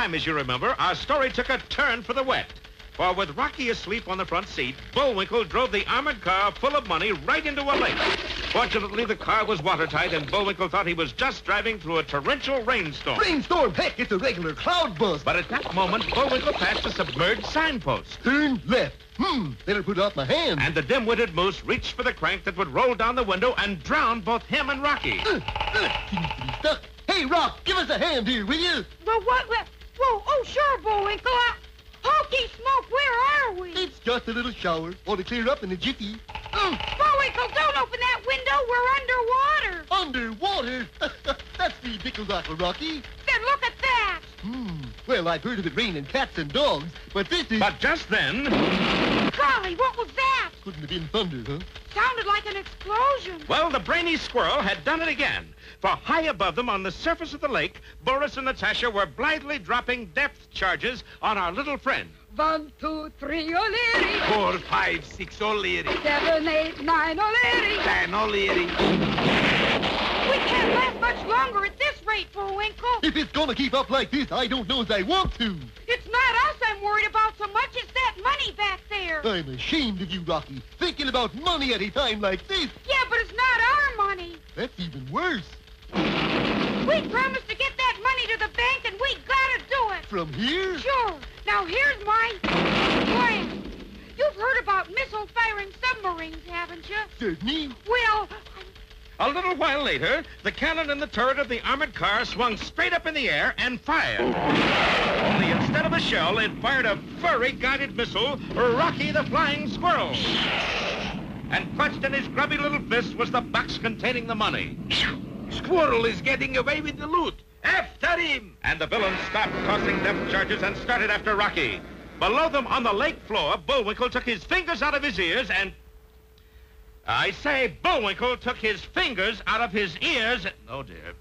time, as you remember, our story took a turn for the wet. For with Rocky asleep on the front seat, Bullwinkle drove the armored car full of money right into a lake. Fortunately, the car was watertight, and Bullwinkle thought he was just driving through a torrential rainstorm. Rainstorm? Heck, it's a regular cloud burst. But at that moment, Bullwinkle passed a submerged signpost. Turn left. Better put off my hand. And the dim-witted moose reached for the crank that would roll down the window and drown both him and Rocky. Seems to be stuck. Hey, Rock, give us a hand here, will you? Well, what? Whoa, oh, sure, Bullwinkle. Hokey smoke, where are we? It's just a little shower. Ought to clear up in a jiffy. Bullwinkle, don't open that window. We're underwater. Underwater? That's ridiculous, Rocky. Then look at that. Well, I've heard of it raining cats and dogs, but this is... But just then... Golly, what was that? Couldn't have been thunder, huh? Sounded like an explosion. Well, the brainy squirrel had done it again. For high above them on the surface of the lake, Boris and Natasha were blithely dropping depth charges on our little friend. 1, 2, 3, O'Leary. 4, 5, 6, O'Leary. 7, 8, 9, O'Leary. 10, O'Leary. We can't last much longer at this rate, Bullwinkle. If it's gonna keep up like this, I don't know as I want to. It's not us I'm worried about so much, it's that money back there. I'm ashamed of you, Rocky, thinking about money at a time like this. Yeah, but it's not our money. That's even worse. We promised to get that money to the bank, and we gotta do it. From here? Sure. Now, here's my plan. You've heard about missile-firing submarines, haven't you? Certainly. Well, A little while later, the cannon in the turret of the armored car swung straight up in the air and fired. Only instead of a shell, it fired a furry guided missile, Rocky the Flying Squirrel. And clutched in his grubby little fist was the box containing the money. Squirrel is getting away with the loot. After him! And the villains stopped tossing depth charges and started after Rocky. Below them on the lake floor, Bullwinkle took his fingers out of his ears and... I say, Bullwinkle took his fingers out of his ears and... Oh, dear.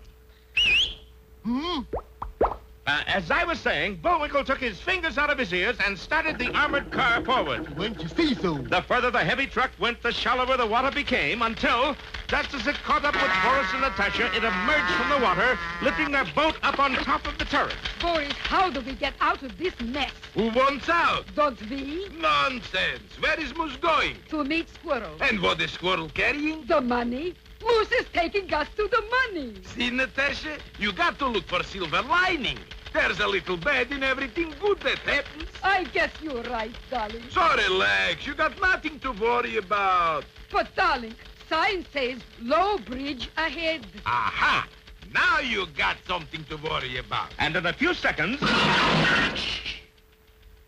As I was saying, Bullwinkle took his fingers out of his ears and started the armored car forward. When'd you see so? The further the heavy truck went, the shallower the water became, until, just as it caught up with Boris and Natasha, it emerged from the water, lifting their boat up on top of the turret. Boris, how do we get out of this mess? Who wants out? Don't we? Nonsense. Where is Moose going? To meet Squirrel. And what is Squirrel carrying? The money? Moose is taking us to the money. See, Natasha, you got to look for silver lining. There's a little bad in everything good that happens. I guess you're right, darling. So relax. You got nothing to worry about. But, darling, sign says low bridge ahead. Aha! Now you got something to worry about. And in a few seconds...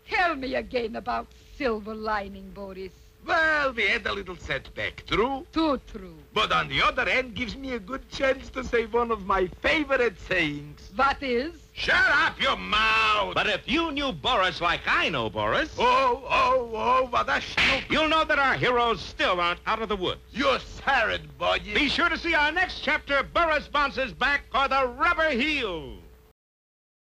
Tell me again about silver lining, Boris. Well, we had a little setback, true? Too true. But on the other hand, gives me a good chance to say one of my favorite sayings. What is? Shut up your mouth! But if you knew Boris like I know Boris... Oh, what a snoop. You'll know that our heroes still aren't out of the woods. You're sorry, boy. Be sure to see our next chapter, Boris Bounces Back, or the Rubber Heels.